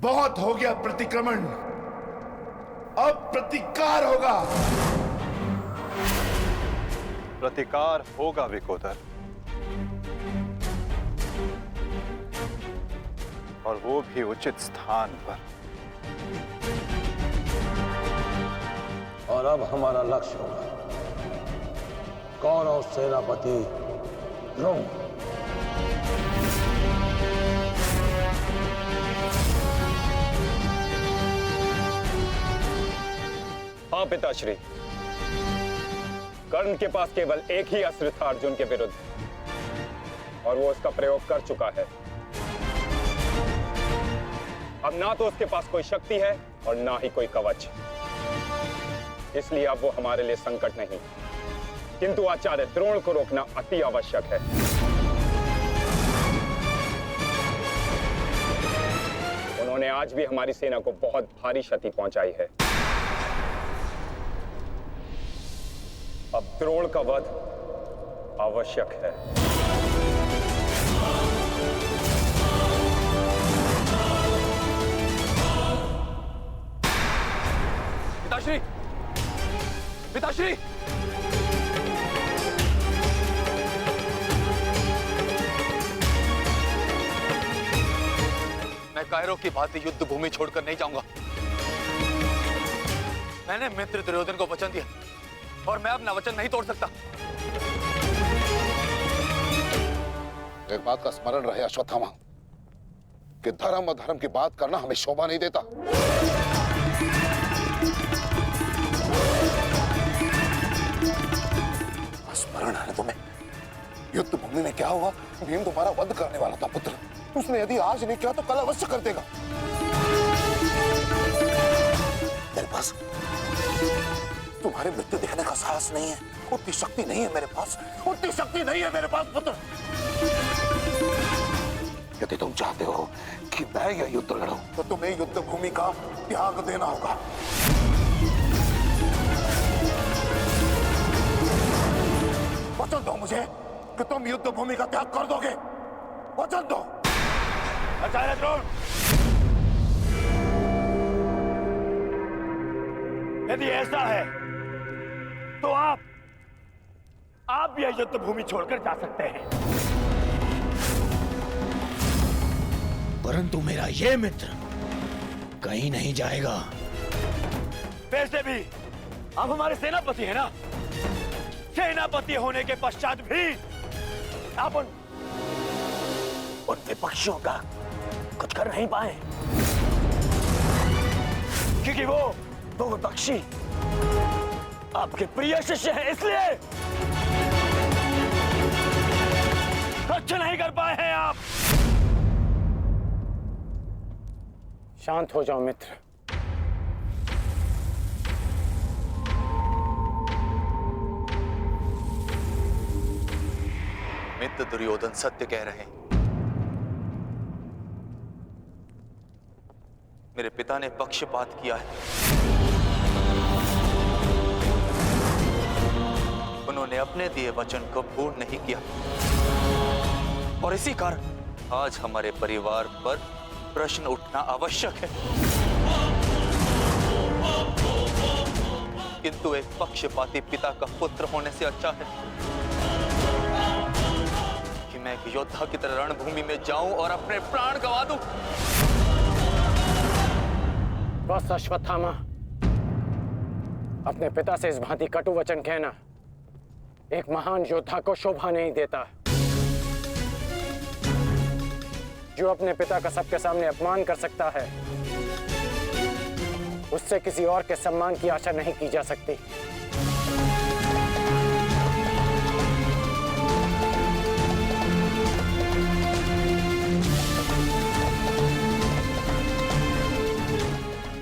बहुत हो गया प्रतिक्रमण, अब प्रतिकार होगा। प्रतिकार होगा विकोदर, और वो भी उचित स्थान पर। और अब हमारा लक्ष्य होगा कौरव सेनापति द्रोण। हाँ पिताश्री, कर्ण के पास केवल एक ही अस्त्र था अर्जुन के विरुद्ध, और वो उसका प्रयोग कर चुका है। अब ना तो उसके पास कोई शक्ति है और ना ही कोई कवच, इसलिए अब वो हमारे लिए संकट नहीं, किंतु आचार्य द्रोण को रोकना अति आवश्यक है। उन्होंने आज भी हमारी सेना को बहुत भारी क्षति पहुंचाई है। अब द्रोण का वध आवश्यक है। पिताश्री, पिताश्री, मैं कायरों की भांति युद्ध भूमि छोड़कर नहीं जाऊंगा। मैंने मित्र दुर्योधन को वचन दिया और मैं अपना वचन नहीं तोड़ सकता। एक बात का स्मरण रहे अश्वत्थामा, कि धर्म अधर्म की बात करना हमें शोभा नहीं देता। स्मरण है तुम्हें युद्ध भूमि में क्या हुआ? भीम तुम्हारा वध करने वाला था पुत्र। उसने यदि आज नहीं किया तो कल अवश्य कर देगा। मेरे पास तुम्हारे मृत्यु देखने का साहस नहीं है, उतनी शक्ति नहीं है मेरे पास, उतनी शक्ति नहीं है मेरे पास पुत्र। यदि तुम चाहते हो कि मैं यह युद्ध लड़ूं, तो तुम्हें युद्ध भूमि का त्याग देना होगा। वचन दो मुझे कि तुम युद्ध भूमि का त्याग कर दोगे। वचन दो। आचार्य द्रोण, यदि ऐसा है तो आप यह युद्ध भूमि छोड़कर जा सकते हैं, परंतु मेरा यह मित्र कहीं नहीं जाएगा। वैसे भी आप हमारे सेनापति हैं ना। सेनापति होने के पश्चात भी आप उन विपक्षियों का कुछ कर नहीं पाए, क्योंकि वो विपक्षी आपके प्रिय शिष्य हैं, इसलिए कुछ नहीं कर पाए हैं आप। शांत हो जाओ मित्र। मित्र दुर्योधन सत्य कह रहे हैं। मेरे पिता ने पक्षपात किया है। उन्होंने अपने दिए वचन को पूर्ण नहीं किया, और इसी कारण आज हमारे परिवार पर प्रश्न उठना आवश्यक है। किंतु एक पक्षपाती पिता का पुत्र होने से अच्छा है कि मैं एक योद्धा की तरह रणभूमि में जाऊं और अपने प्राण गंवा दूं। बस अश्वत्थामा, अपने पिता से इस भांति कटु वचन कहना एक महान योद्धा को शोभा नहीं देता। जो अपने पिता का सबके सामने अपमान कर सकता है, उससे किसी और के सम्मान की आशा नहीं की जा सकती।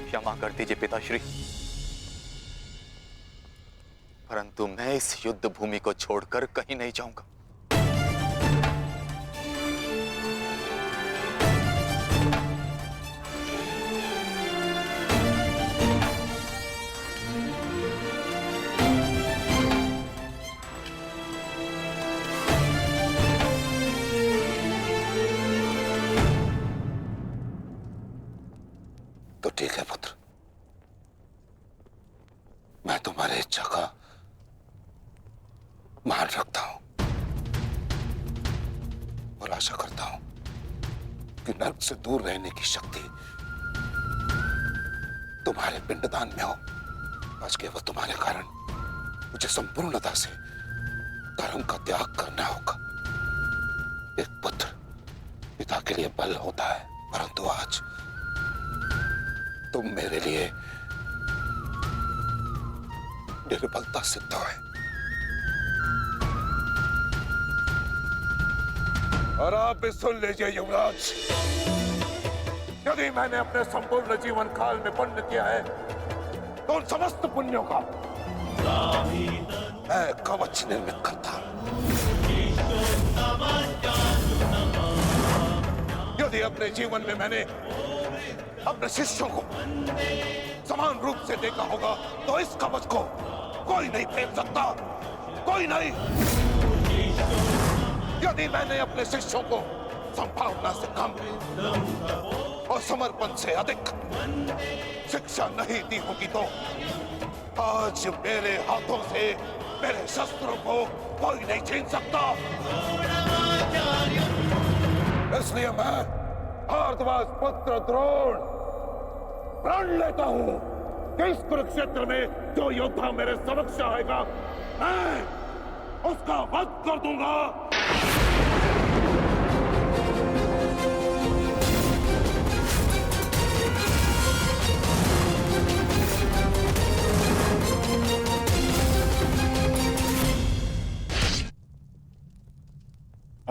क्षमा कर दीजिए पिताश्री, परंतु मैं इस युद्ध भूमि को छोड़कर कहीं नहीं जाऊंगा। तो ठीक है पुत्र, मैं तुम्हारी इच्छा का मान रखता हूं और आशा करता हूं कि नर्क से दूर रहने की शक्ति तुम्हारे पिंडदान में हो। आज केवल तुम्हारे कारण मुझे संपूर्णता से धर्म का त्याग करना होगा। एक पुत्र पिता के लिए बल होता है, परंतु आज तुम मेरे लिए निर्बलता सिद्ध है। और आप भी सुन लीजिए युवराज, यदि मैंने अपने संपूर्ण जीवन काल में पुण्य किया है तो उन समस्त पुण्यों का मैं कवच निर्मित करता हूं। यदि अपने जीवन में मैंने अपने शिष्यों को समान रूप से देखा होगा तो इस कवच को कोई नहीं फेंक सकता, कोई नहीं। यदि मैंने अपने शिष्यों को संभावना से कम और समर्पण से अधिक शिक्षा नहीं दी होगी तो आज मेरे हाथों से मेरे शस्त्रों को कोई नहीं छीन सकता। इसलिए मैं भारद्वाज पुत्र द्रोण प्रण लेता हूं कि इस कुरुक्षेत्र में जो योद्धा मेरे समक्ष आएगा मैं उसका वध कर दूंगा।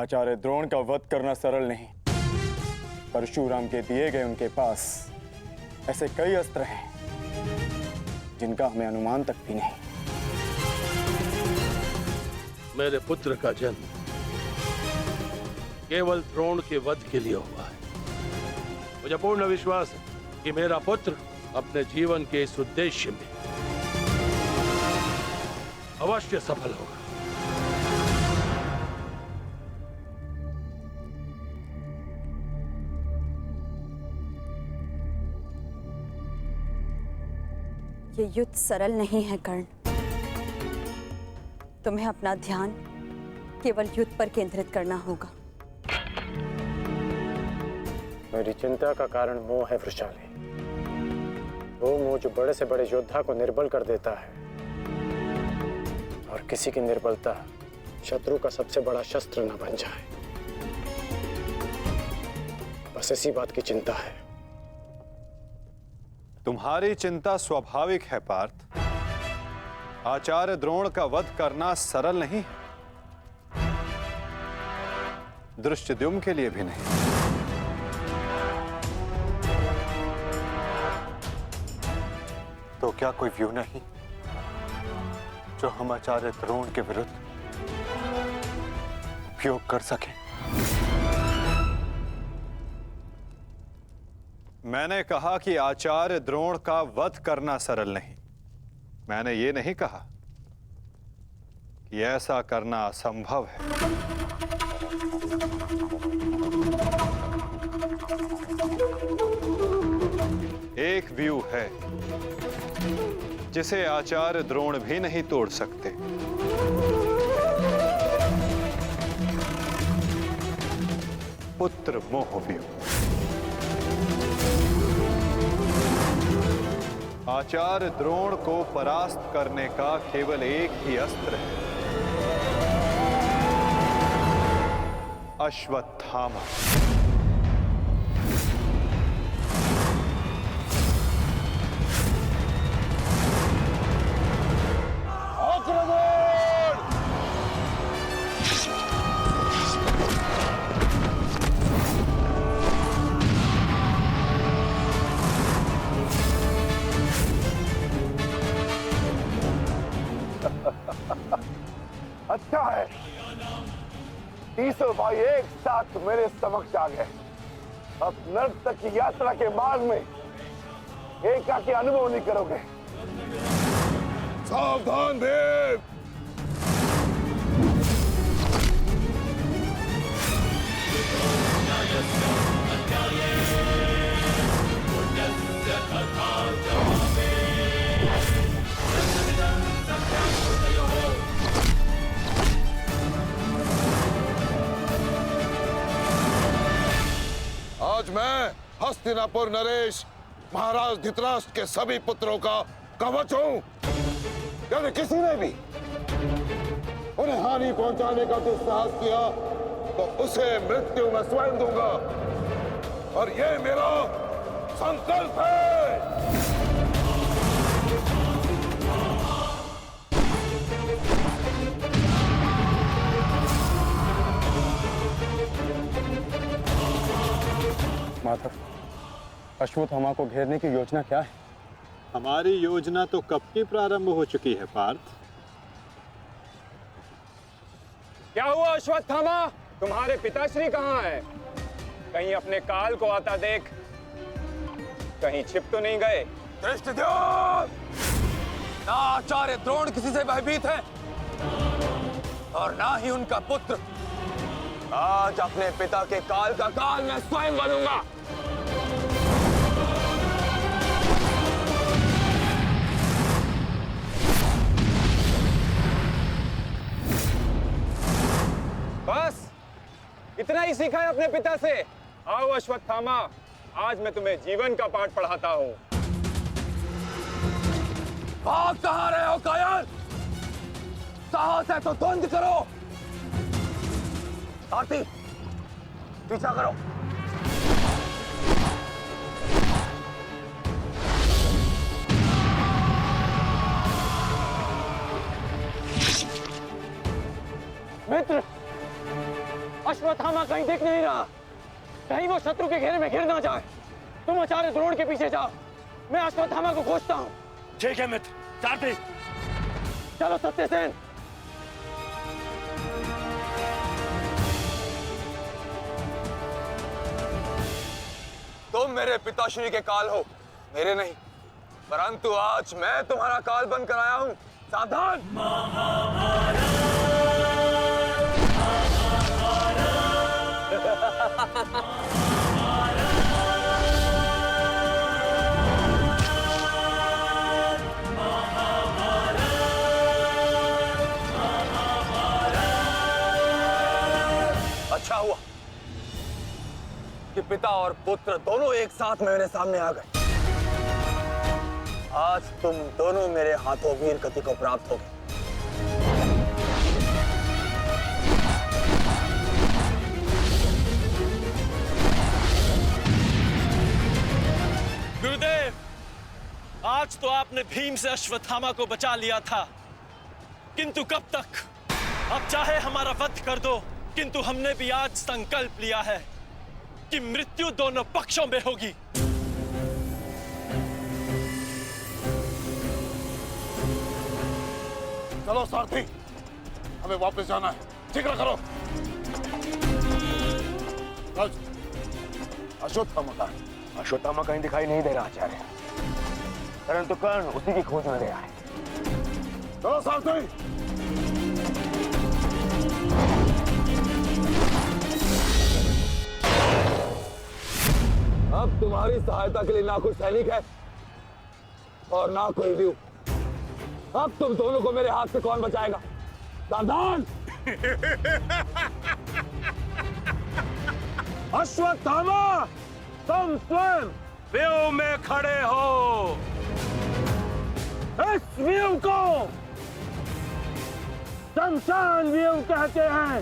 आचार्य द्रोण का वध करना सरल नहीं। परशुराम के दिए गए उनके पास ऐसे कई अस्त्र हैं जिनका हमें अनुमान तक भी नहीं। मेरे पुत्र का जन्म केवल द्रोण के वध के लिए हुआ है। मुझे पूर्ण विश्वास है कि मेरा पुत्र अपने जीवन के इस उद्देश्य में अवश्य सफल होगा। ये युद्ध सरल नहीं है कर्ण। तुम्हें अपना ध्यान केवल युद्ध पर केंद्रित करना होगा। मेरी चिंता का कारण मोह है वृषाली। वो मोह जो बड़े से बड़े योद्धा को निर्बल कर देता है, और किसी की निर्बलता शत्रु का सबसे बड़ा शस्त्र न बन जाए। बस इसी बात की चिंता है। तुम्हारी चिंता स्वाभाविक है पार्थ। आचार्य द्रोण का वध करना सरल नहीं है, दृष्टद्युम्न के लिए भी नहीं। तो क्या कोई व्यू नहीं जो हम आचार्य द्रोण के विरुद्ध उपयोग कर सके? मैंने कहा कि आचार्य द्रोण का वध करना सरल नहीं। मैंने ये नहीं कहा कि ऐसा करना असंभव है। एक व्यू है जिसे आचार्य द्रोण भी नहीं तोड़ सकते। पुत्र मोह व्यू। आचार्य द्रोण को परास्त करने का केवल एक ही अस्त्र है, अश्वत्थामा। अच्छा है, तीसों भाई एक साथ मेरे समक्ष आ गए। अब नर्क तक की यात्रा के मार्ग में एकाकी अनुभव नहीं करोगे। सावधान देव। हस्तिनापुर नरेश महाराज धृतराष्ट्र के सभी पुत्रों का कवच हूं। यदि किसी ने भी उन्हें हानि पहुंचाने का दुस्साहस किया तो उसे मृत्यु मैं स्वयं दूंगा, और ये मेरा संकल्प है। माधव, अश्वत्थामा को घेरने की योजना क्या है? हमारी योजना तो कब की प्रारंभ हो चुकी है पार्थ। क्या हुआ अश्वत्थामा? तुम्हारे पिताश्री कहाँ हैं? कहीं अपने काल को आता देख, कहीं छिप तो नहीं गए? धृष्टद्युम्न! ना आचार्य द्रोण किसी से भयभीत है और ना ही उनका पुत्र। आज अपने पिता के काल का काल मैं स्वयं बनूंगा। बस इतना ही सीखा है अपने पिता से? आओ अश्वत्थामा, आज मैं तुम्हें जीवन का पाठ पढ़ाता हूं। भाग कहां रहे हो कायर? साहस है तो द्वंद्व करो। आरती, पीछा करो। मित्र, अश्वत्थामा कहीं दिख नहीं रहा। कहीं वो शत्रु के घेरे में घिर ना जाए। तुम आचार्य द्रोण के पीछे जाओ, मैं अश्वत्थामा को खोजता हूँ। ठीक है मित्र, सारथी। चलो सत्यसेन। तुम मेरे पिताश्री के काल हो, मेरे नहीं। परंतु आज मैं तुम्हारा काल बनकर आया हूं। सावधान! अच्छा हुआ कि पिता और पुत्र दोनों एक साथ मेरे सामने आ गए। आज तुम दोनों मेरे हाथों वीर गति को प्राप्त हो गए। गुरुदेव, आज तो आपने भीम से अश्वत्थामा को बचा लिया था, किंतु कब तक? अब चाहे हमारा वध कर दो, किंतु हमने भी आज संकल्प लिया है कि मृत्यु दोनों पक्षों में होगी। चलो सारथी, हमें वापस जाना है। शीघ्र करो। अश्वत्थामा का अश्वत्थामा कहीं दिखाई नहीं दे रहा आचार्य, परंतु कर्ण उसी की खोज में गया है। चलो सारथी। अब तुम्हारी सहायता के लिए ना कोई सैनिक है और ना कोई व्यू। अब तुम दोनों को मेरे हाथ से कौन बचाएगा? सावधान! अश्वत्थामा, तुम स्वयं व्यू में खड़े हो। इस व्यू को शमशान व्यू कहते हैं।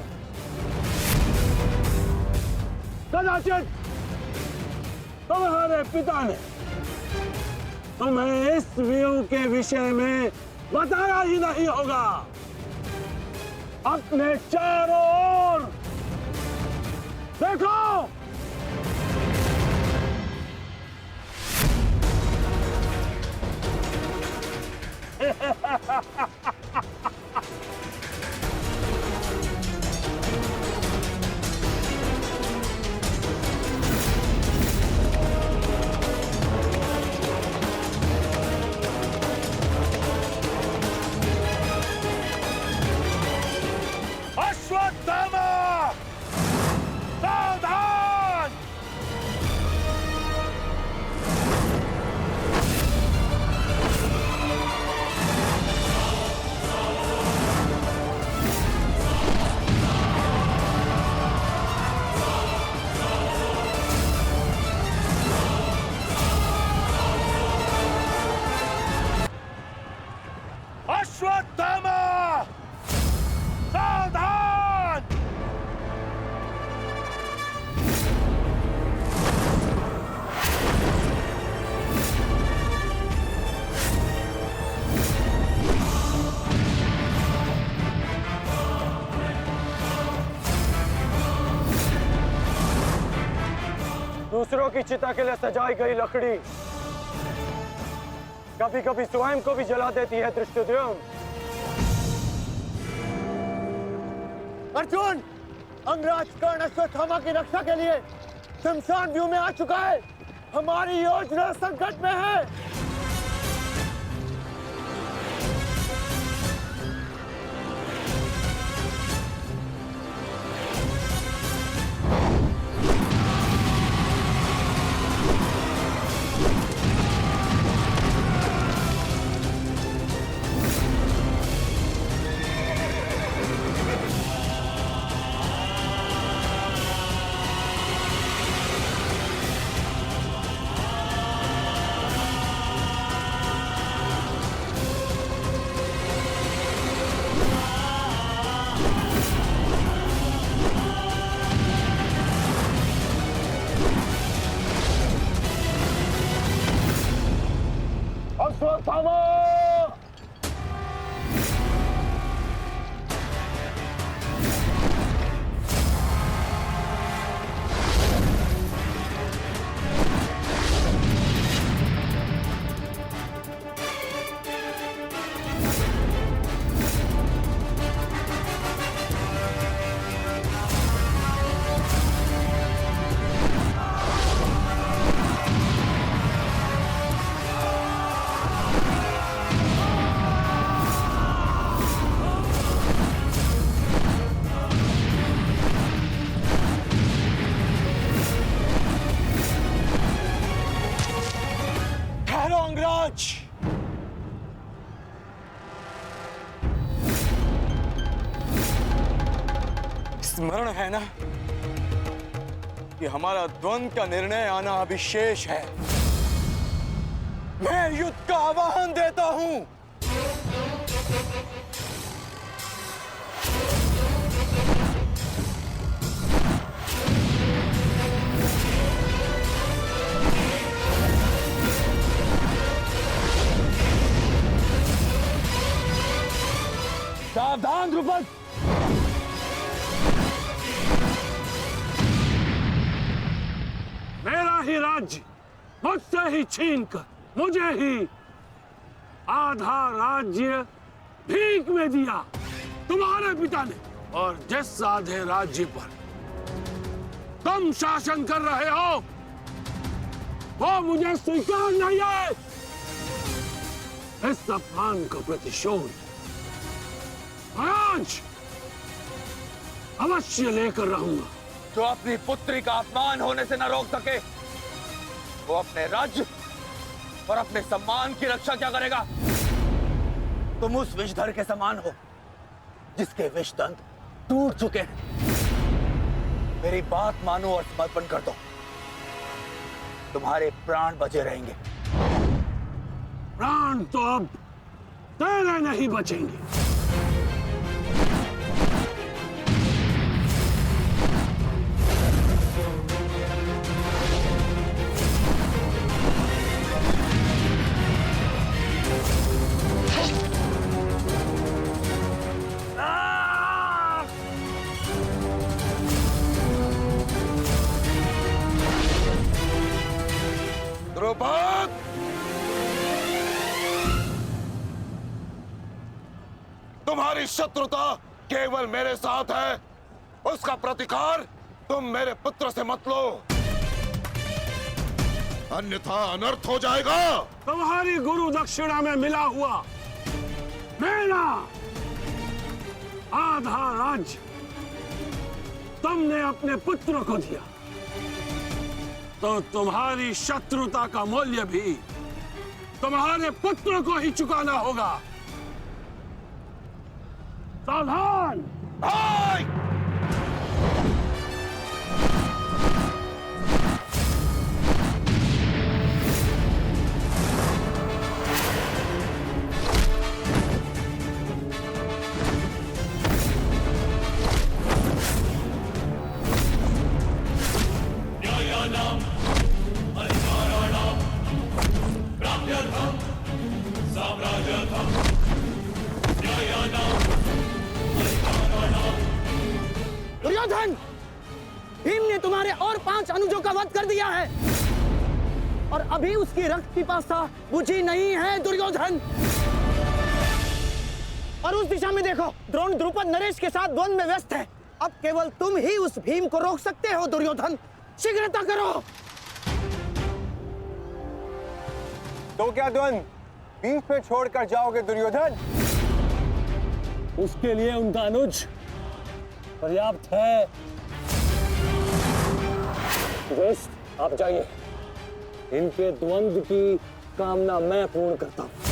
कदाचित तुम्हारे पिता ने तुम्हें इस व्यू के विषय में बताया ही नहीं होगा। अपने चारों ओर देखो। अश्वत्थामा, सावधान! दूसरों की चिता के लिए सजाई गई लकड़ी कभी कभी स्वयं को भी जला देती है धृष्टद्युम्न। अर्जुन, अंगराज कर्ण अश्वत्थामा की रक्षा के लिए शमशान व्यू में आ चुका है। हमारी योजना संकट में है। अश्वत्थामा! अंगराज, स्मरण है ना कि हमारा द्वंद्व का निर्णय आना अभी शेष है। मैं युद्ध का आह्वान देता हूं। सावधान द्रुपद! मेरा ही राज्य मुझसे ही छीनकर मुझे ही आधा राज्य भीख में दिया तुम्हारे पिता ने, और जिस आधे राज्य पर तुम शासन कर रहे हो वो मुझे स्वीकार नहीं है। इस अपमान का प्रतिशोध आज अवश्य लेकर रहूंगा। जो अपनी पुत्री का अपमान होने से न रोक सके वो अपने राज्य और अपने सम्मान की रक्षा क्या करेगा? तुम उस विषधर के समान हो जिसके विषदंत टूट चुके हैं। मेरी बात मानो और समर्पण कर दो, तुम्हारे प्राण बचे रहेंगे। प्राण तो अब तेरे नहीं बचेंगे। द्रुपद, तुम्हारी शत्रुता केवल मेरे साथ है, उसका प्रतिकार तुम मेरे पुत्र से मत लो, अन्यथा अनर्थ हो जाएगा। तुम्हारी गुरु दक्षिणा में मिला हुआ मेरा आधा राज्य तुमने अपने पुत्र को दिया, तो तुम्हारी शत्रुता का मूल्य भी तुम्हारे पुत्र को ही चुकाना होगा। सावधान! दुर्योधन, भीम ने तुम्हारे और 5 अनुजों का वध कर दिया है। और अभी उसकी रक्त पिपासा बुझी नहीं है दुर्योधन। और उस दिशा में देखो, द्रोण द्रुपद नरेश के साथ द्वंद्व में व्यस्त है। अब केवल तुम ही उस भीम को रोक सकते हो दुर्योधन, शीघ्रता करो। तो क्या द्वंद्व बीच में छोड़कर जाओगे दुर्योधन? उसके लिए उनका अनुज पर्याप्त है। आप जाइए, इनके द्वंद्व की कामना मैं पूर्ण करता हूं।